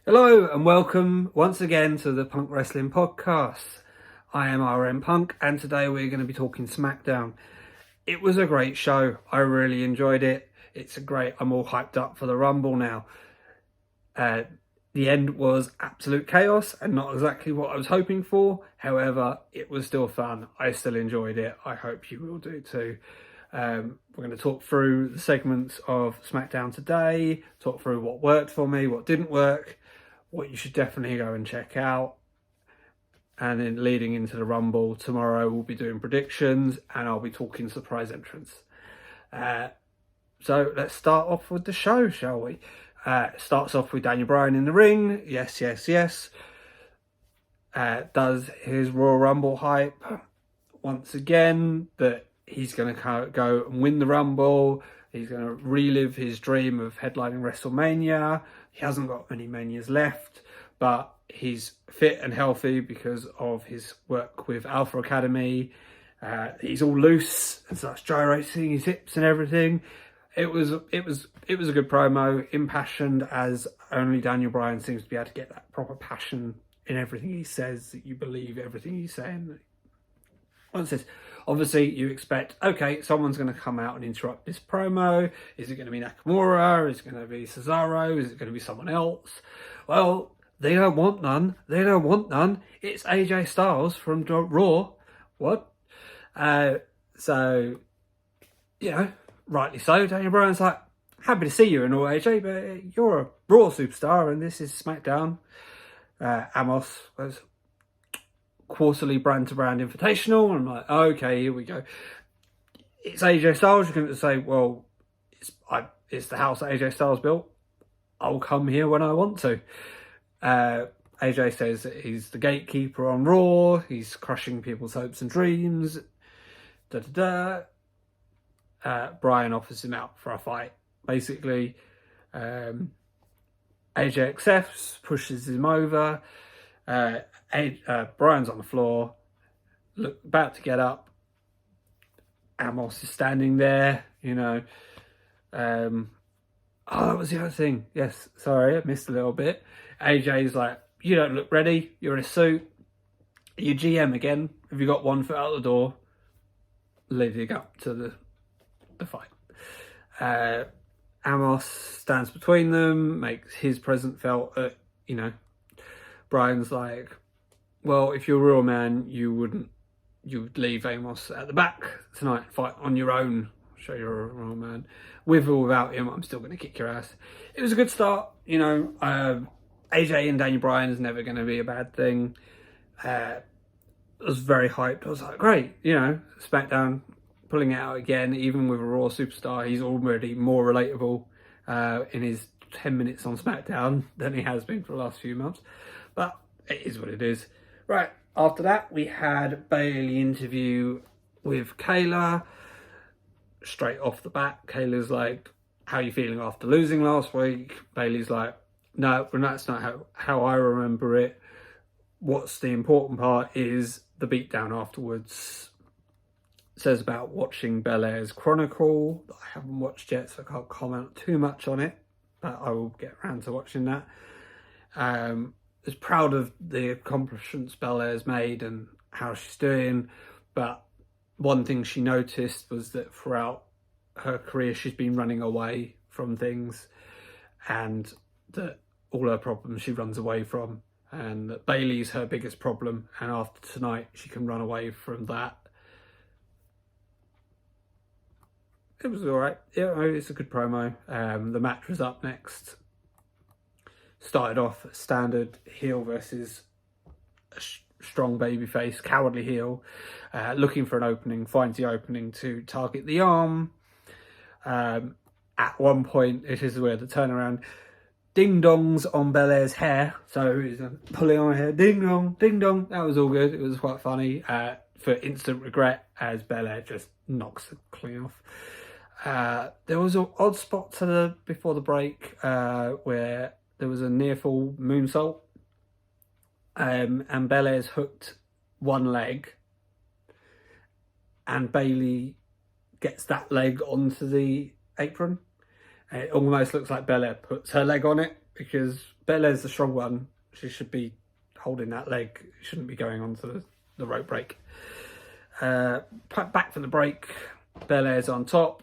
Hello and welcome once again to the Punk Wrestling Podcast. I am RM Punk and today we're going to be talking Smackdown. It was a great show. I really enjoyed it. I'm all hyped up for the Rumble now. The end was absolute chaos and not exactly what I was hoping for. However, it was still fun. I still enjoyed it. I hope you will do too. We're going to talk through the segments of Smackdown today, talk through what worked for me, what didn't work, what you should definitely go and check out. And then leading into the Rumble, tomorrow we'll be doing predictions and I'll be talking surprise entrance. So let's start off with the show, shall we? It starts off with Daniel Bryan in the ring. Yes. Does his Royal Rumble hype once again that he's going to go and win the Rumble. He's going to relive his dream of headlining WrestleMania. He hasn't got many manias left, but he's fit and healthy because of his work with Alpha Academy. He's all loose and starts gyrating his hips and everything. It was a good promo, impassioned as only Daniel Bryan seems to be able to get that proper passion in everything he says, that you believe everything he's saying. Obviously, you expect, okay, someone's going to come out and interrupt this promo. Is it going to be Nakamura? Is it going to be Cesaro? Is it going to be someone else? Well, they don't want none. It's AJ Styles from Raw. What? So, rightly so. Daniel Bryan's like, happy to see you and all, AJ, but you're a Raw superstar and this is Smackdown. Amos was quarterly brand-to-brand invitational. And I'm like, okay, here we go. It's AJ Styles. You're going to say, well, it's the house that AJ Styles built. I'll come here when I want to. AJ says that he's the gatekeeper on Raw. He's crushing people's hopes and dreams. Bryan offers him out for a fight. Basically, AJ accepts, pushes him over. Bryan's on the floor, about to get up. Amos is standing there, that was the other thing. Yes, sorry, I missed a little bit. AJ's like, you don't look ready. You're in a suit. You're GM again. Have you got one foot out the door? Leading up to the fight. Amos stands between them, makes his presence felt. Bryan's like, well, if you're a real man, you would leave Amos at the back tonight, fight on your own, show you're a real man. With or without him, I'm still going to kick your ass. It was a good start, AJ and Daniel Bryan is never going to be a bad thing. I was very hyped. I was like, great, Smackdown pulling it out again, even with a Raw superstar, he's already more relatable in his 10 minutes on Smackdown than he has been for the last few months. But it is what it is. Right, after that, we had Bayley interview with Kayla. Straight off the bat, Kayla's like, how are you feeling after losing last week? Bayley's like, no, that's not how I remember it. What's the important part is the beatdown afterwards. Says about watching Belair's Chronicle that I haven't watched yet, so I can't comment too much on it, but I will get around to watching that. Is proud of the accomplishments Belair's made and how she's doing, but one thing she noticed was that throughout her career she's been running away from things, and that all her problems she runs away from, and that Bayley's her biggest problem, and after tonight she can run away from that. It was alright. Yeah, it's a good promo. The match was up next. Started off standard heel versus a strong babyface, cowardly heel, looking for an opening, finds the opening to target the arm. At one point, it is where the turnaround ding dongs on Belair's hair, so he's pulling on her hair, ding dong, ding dong. That was all good. It was quite funny. For instant regret, as Belair just knocks it clean off. There was an odd spot before the break where there was a near fall moonsault, and Belair's hooked one leg, and Bayley gets that leg onto the apron. It almost looks like Belair puts her leg on it because Belair's the strong one. She should be holding that leg. Shouldn't be going on to the rope break. Back from the break, Belair's on top.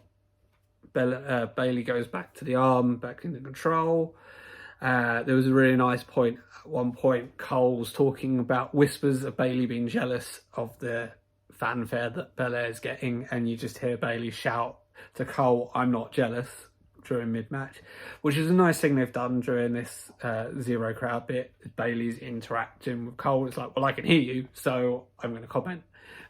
Bailey goes back to the arm, back into control. There was a really nice point. At one point, Cole's talking about whispers of Bailey being jealous of the fanfare that Belair's getting, and you just hear Bailey shout to Cole, "I'm not jealous," during mid-match, which is a nice thing they've done during this zero crowd bit. Bailey's interacting with Cole. It's like, well, I can hear you, so I'm going to comment.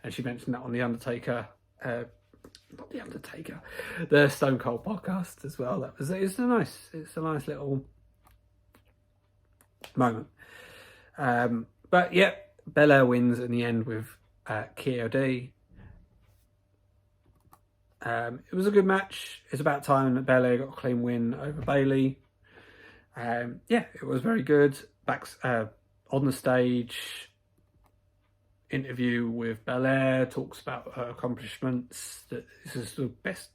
And she mentioned that on the Undertaker, not the Undertaker, the Stone Cold podcast as well. It's a nice little moment. But yeah, Belair wins in the end with KOD. It was a good match. It's about time that Belair got a clean win over Bailey. Yeah, it was very good. Back on the stage, interview with Belair, talks about her accomplishments, that this is the best,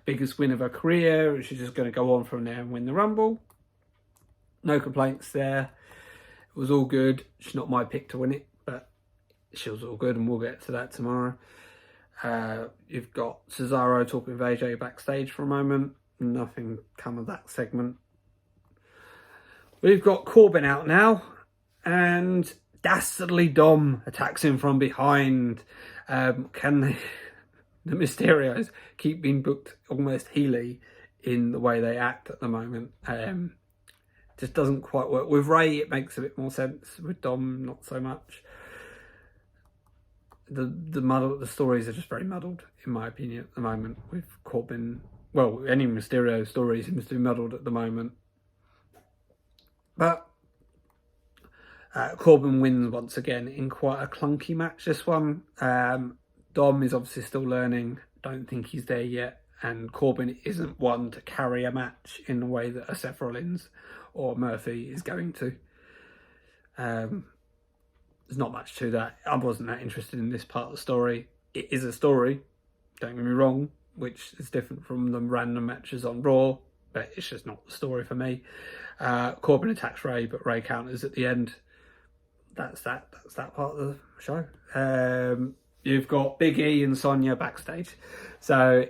biggest win of her career. She's just going to go on from there and win the Rumble. No complaints there. It was all good. She's not my pick to win it, but she was all good, and we'll get to that tomorrow. You've got Cesaro talking with AJ backstage for a moment. Nothing come of that segment. We've got Corbin out now, and dastardly Dom attacks him from behind. Can the Mysterios keep being booked almost heely in the way they act at the moment? Just doesn't quite work. With Ray, it makes a bit more sense. With Dom, not so much. The stories are just very muddled, in my opinion, at the moment. With Corbin, well, any Mysterio story seems to be muddled at the moment. But Corbin wins once again in quite a clunky match, this one. Dom is obviously still learning. Don't think he's there yet. And Corbin isn't one to carry a match in the way that a Seth Rollins or Murphy is going to. There's not much to that. I wasn't that interested in this part of the story. It is a story, don't get me wrong, which is different from the random matches on Raw, but it's just not the story for me. Corbin attacks Ray, but Ray counters at the end. That's that part of the show. You've got Big E and Sonya backstage. So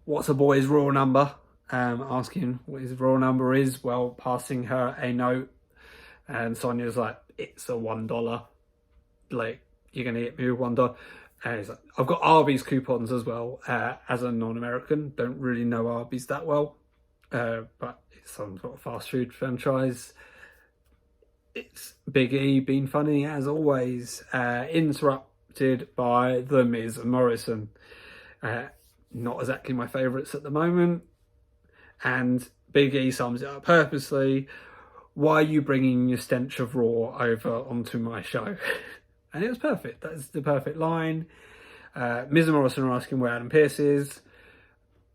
what's a boy's Raw number? Asking what his Raw number is while passing her a note. And Sonya's like, it's a $1. Like, you're going to hit me with $1. And he's like, I've got Arby's coupons as well. As a non-American, don't really know Arby's that well. But it's some sort of fast food franchise. It's Big E being funny as always. Interrupted by The Miz and Morrison. Not exactly my favourites at the moment. And Big E sums it up purposely. Why are you bringing your stench of Raw over onto my show? And it was perfect. That's the perfect line. Miz and Morrison are asking where Adam Pearce is.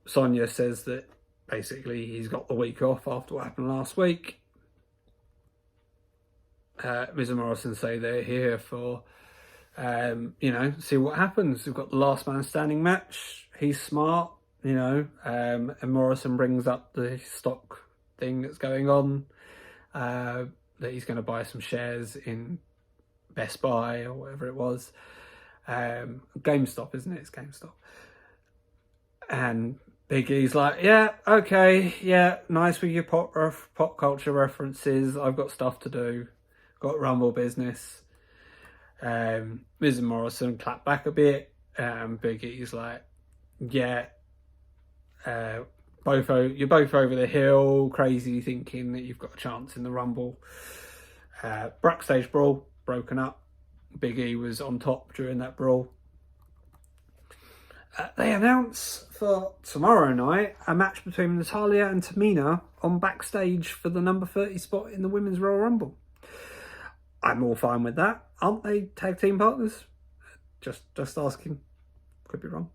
Sonya says that basically he's got the week off after what happened last week. Miz and Morrison say they're here for, see what happens. We've got the last man standing match. He's smart, and Morrison brings up the stock thing that's going on. That he's going to buy some shares in Best Buy or whatever it was. GameStop, isn't it? It's GameStop. And Big E's like, yeah, okay, yeah, nice with your pop culture references. I've got stuff to do. Got Rumble business. Miz and Morrison clap back a bit. Big E's like, yeah, you're both over the hill, crazy thinking that you've got a chance in the Rumble. Backstage brawl, broken up. Big E was on top during that brawl. They announce for tomorrow night a match between Natalya and Tamina on backstage for the number 30 spot in the Women's Royal Rumble. I'm all fine with that. Aren't they tag team partners? Just asking. Could be wrong.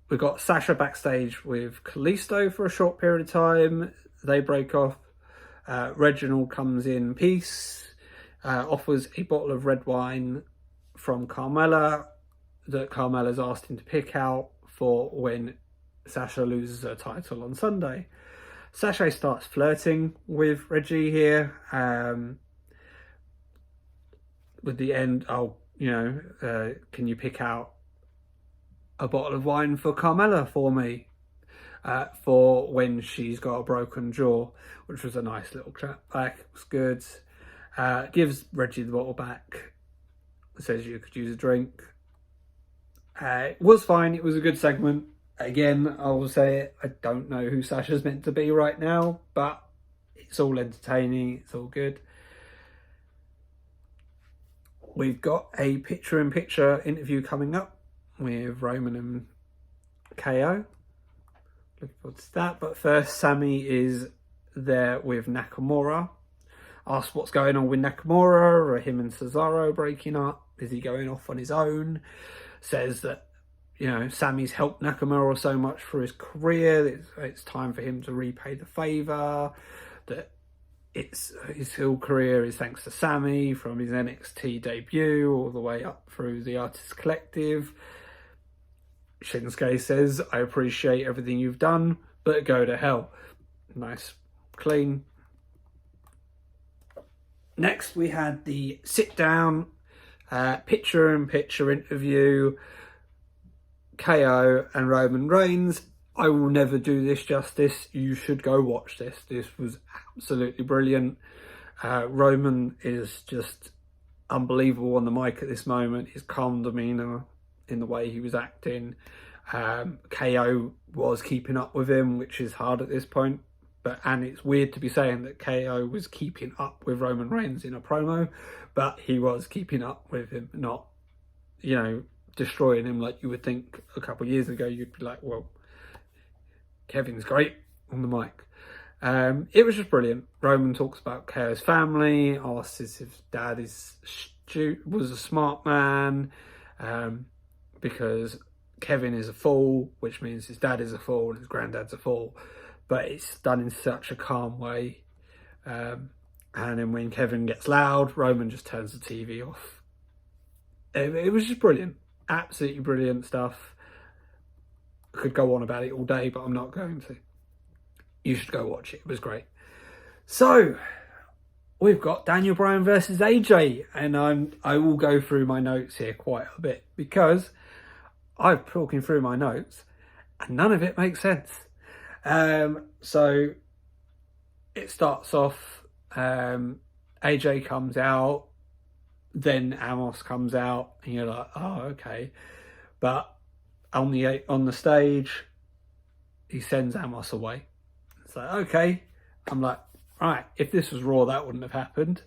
We've got Sasha backstage with Kalisto for a short period of time. They break off. Reginald comes in peace. Offers a bottle of red wine from Carmella that Carmella's asked him to pick out for when Sasha loses her title on Sunday. Sasha starts flirting with Reggie here. With the end, can you pick out a bottle of wine for Carmella for me? For when she's got a broken jaw, which was a nice little clap back. It was good. Gives Reggie the bottle back. Says you could use a drink. It was fine. It was a good segment. Again, I will say it. I don't know who Sasha's meant to be right now, but it's all entertaining. It's all good. We've got a picture-in-picture interview coming up with Roman and KO. Looking forward to that. But first, Sami is there with Nakamura. Asks what's going on with Nakamura. Are him and Cesaro breaking up? Is he going off on his own? Says that, Sami's helped Nakamura so much for his career. It's time for him to repay the favour. That his whole career is thanks to Sami, from his NXT debut all the way up through the Artists Collective. Shinsuke says, I appreciate everything you've done, but go to hell. Nice, clean. Next, we had the sit-down, picture-in-picture interview, KO and Roman Reigns. I will never do this justice. You should go watch this. This was absolutely brilliant. Roman is just unbelievable on the mic at this moment. His calm demeanour in the way he was acting. KO was keeping up with him, which is hard at this point. And it's weird to be saying that KO was keeping up with Roman Reigns in a promo, but he was keeping up with him, not, destroying him like you would think a couple of years ago. You'd be like, well, Kevin's great on the mic. It was just brilliant. Roman talks about KO's family, asks if his dad was a smart man, because Kevin is a fool, which means his dad is a fool and his granddad's a fool. But it's done in such a calm way. And then when Kevin gets loud, Roman just turns the TV off. It was just brilliant. Absolutely brilliant stuff. I could go on about it all day, but I'm not going to. You should go watch it. It was great. So, we've got Daniel Bryan versus AJ. And I will go through my notes here quite a bit, because I'm talking through my notes and none of it makes sense. So it starts off, AJ comes out, then Amos comes out, and you're like, oh, okay. But on the stage, he sends Amos away. It's like, okay. I'm like, right, if this was Raw, that wouldn't have happened.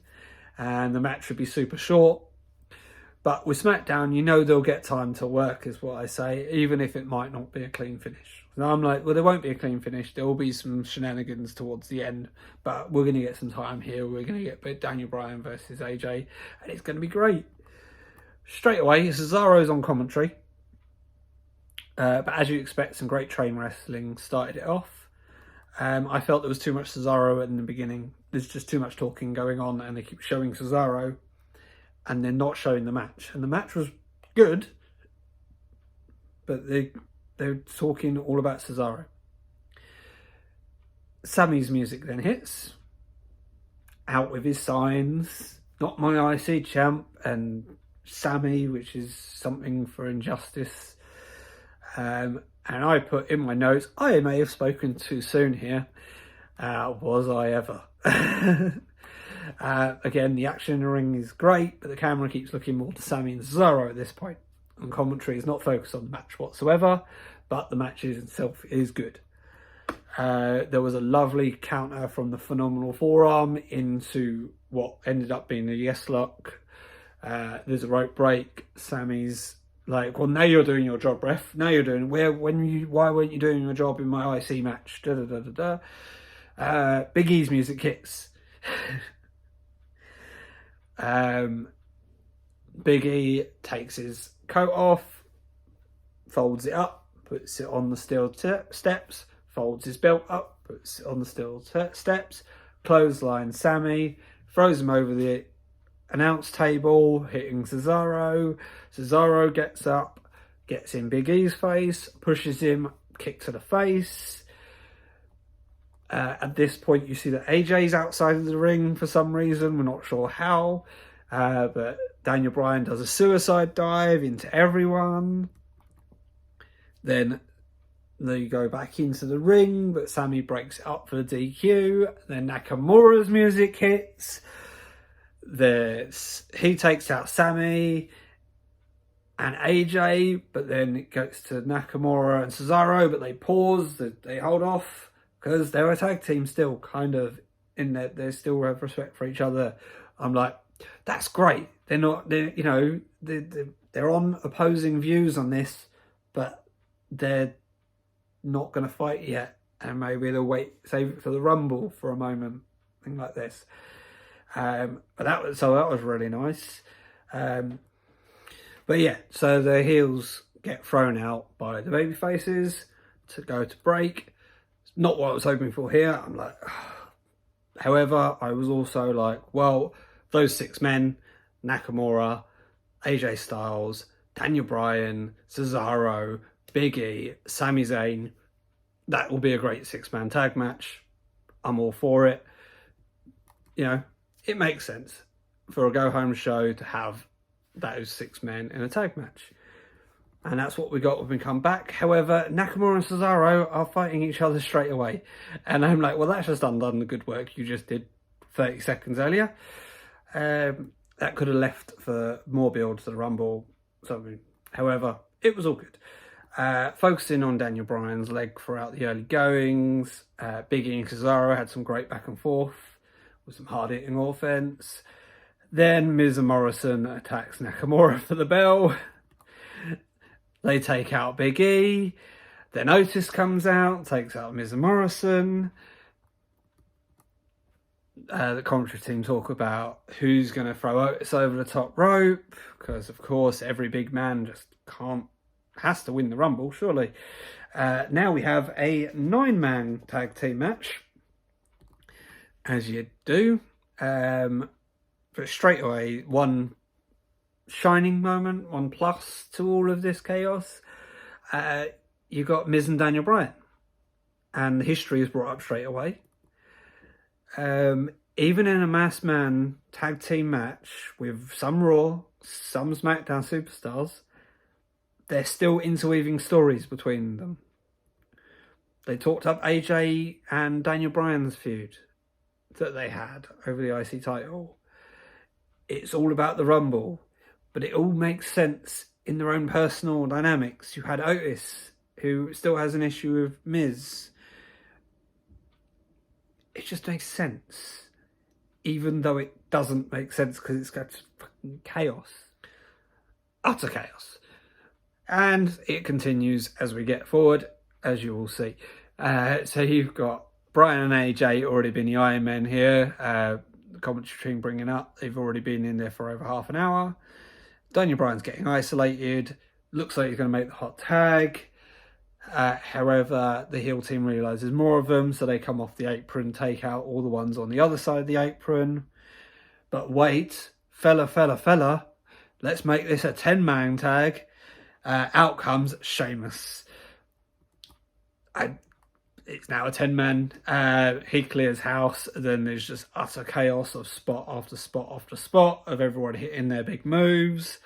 And the match would be super short. But with Smackdown, they'll get time to work, is what I say, even if it might not be a clean finish. And I'm like, well, there won't be a clean finish. There will be some shenanigans towards the end, but we're going to get some time here. We're going to get Daniel Bryan versus AJ, and it's going to be great. Straight away, Cesaro's on commentary. But as you expect, some great train wrestling started it off. I felt there was too much Cesaro in the beginning. There's just too much talking going on, and they keep showing Cesaro and they're not showing the match. And the match was good, but they're talking all about Cesaro. Sami's music then hits. Out with his signs. Not my IC champ, and Sami, which is something for injustice. And I put in my notes, I may have spoken too soon here. Was I ever? Again, the action in the ring is great, but the camera keeps looking more to Sami and Cesaro at this point. And commentary is not focused on the match whatsoever, but the match itself is good. There was a lovely counter from the phenomenal forearm into what ended up being a yes lock. There's a rope break. Sami's like, well, now you're doing your job, ref. Now you're doing why weren't you doing your job in my IC match? Da da da da da. Big E's music hits. Big E takes his coat off, folds it up, puts it on the steel steps, folds his belt up, puts it on the steel steps, clotheslines Sami, throws him over the announce table, hitting Cesaro. Cesaro gets up, gets in Big E's face, pushes him, kick to the face. At this point, you see that AJ's outside of the ring for some reason. We're not sure how. But Daniel Bryan does a suicide dive into everyone. Then they go back into the ring, but Sammy breaks it up for the DQ. Then Nakamura's music hits. He takes out Sammy and AJ, but then it goes to Nakamura and Cesaro, but they pause, they hold off, because they're a tag team still, kind of, in that they still have respect for each other. I'm like, that's great. They're on opposing views on this, but they're not going to fight yet, and maybe they'll save it for the Rumble for a moment, thing like this. But that was really nice. But yeah, so the heels get thrown out by the baby faces to go to break. Not what I was hoping for here. I'm like, however, I was also like, well, those 6 men, Nakamura, AJ Styles, Daniel Bryan, Cesaro, Big E, Sami Zayn, that will be a great 6-man tag match. I'm all for it. You know, it makes sense for a go-home show to have those 6 men in a tag match. And that's what we got when we come back. However, Nakamura and Cesaro are fighting each other straight away. And I'm like, well, that's just undone the good work you just did 30 seconds earlier. That could have left for more build to the Rumble. However, it was all good. Focusing on Daniel Bryan's leg throughout the early goings. Big E and Cesaro had some great back and forth with some hard-hitting offense. Then Miz and Morrison attacks Nakamura for the bell. They take out Big E. Then Otis comes out, takes out Miz and Morrison. The commentary team talk about who's going to throw Otis over the top rope, because of course every big man just has to win the Rumble, surely. Now we have a 9-man tag team match, as you do. But straight away, one shining moment, one plus to all of this chaos. You got Miz and Daniel Bryan, and the history is brought up straight away. Even in a mass man tag team match with some Raw, some Smackdown superstars, they're still interweaving stories between them. They talked up AJ and Daniel Bryan's feud that they had over the IC title. It's all about the Rumble, but it all makes sense in their own personal dynamics. You had Otis, who still has an issue with Miz. It just makes sense, even though it doesn't make sense because it's got fucking chaos. Utter chaos. And it continues as we get forward, as you will see. So you've got Bryan and AJ already been the Iron Men here. The commentary team bringing up, they've already been in there for over half an hour. Daniel Bryan's getting isolated. Looks like he's going to make the hot tag. However, the heel team realises more of them, so they come off the apron, take out all the ones on the other side of the apron. But wait, fella, let's make this a 10-man tag. Out comes Sheamus. It's now a 10-man. He clears house. Then there's just utter chaos of spot after spot after spot of everyone hitting their big moves.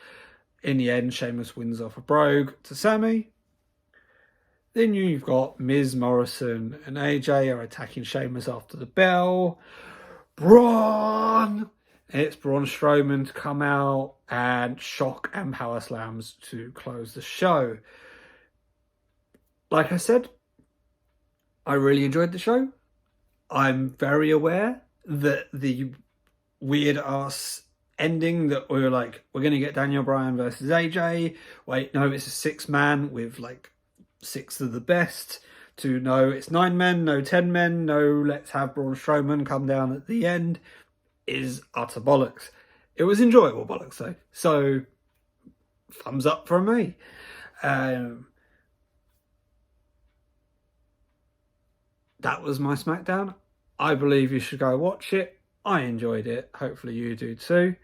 In the end, Sheamus wins off a brogue to Sammy. Then you've got Miz, Morrison and AJ are attacking Sheamus after the bell. Braun! It's Braun Strowman to come out and shock and power slams to close the show. Like I said, I really enjoyed the show. I'm very aware that the weird ass ending that we were like, we're going to get Daniel Bryan versus AJ. Wait, no, it's a 6-man with like 6 of the best. To no, it's 9 men, no 10 men, no let's have Braun Strowman come down at the end is utter bollocks. It was enjoyable bollocks though. So, thumbs up from me. That was my Smackdown. I believe you should go watch it. I enjoyed it. Hopefully you do too.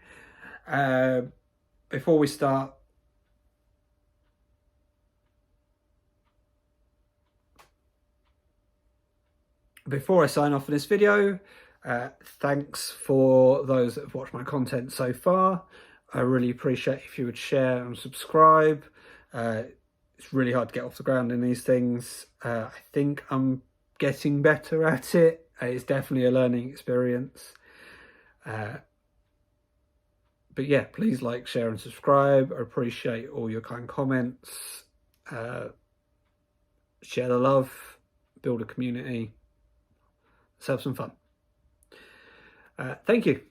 Before we start, Before I sign off for this video, thanks for those that have watched my content so far. I really appreciate if you would share and subscribe. It's really hard to get off the ground in these things. I think I'm getting better at it. It's definitely a learning experience. But yeah, please like, share and subscribe. I appreciate all your kind comments. Share the love, build a community. Let's have some fun. Thank you.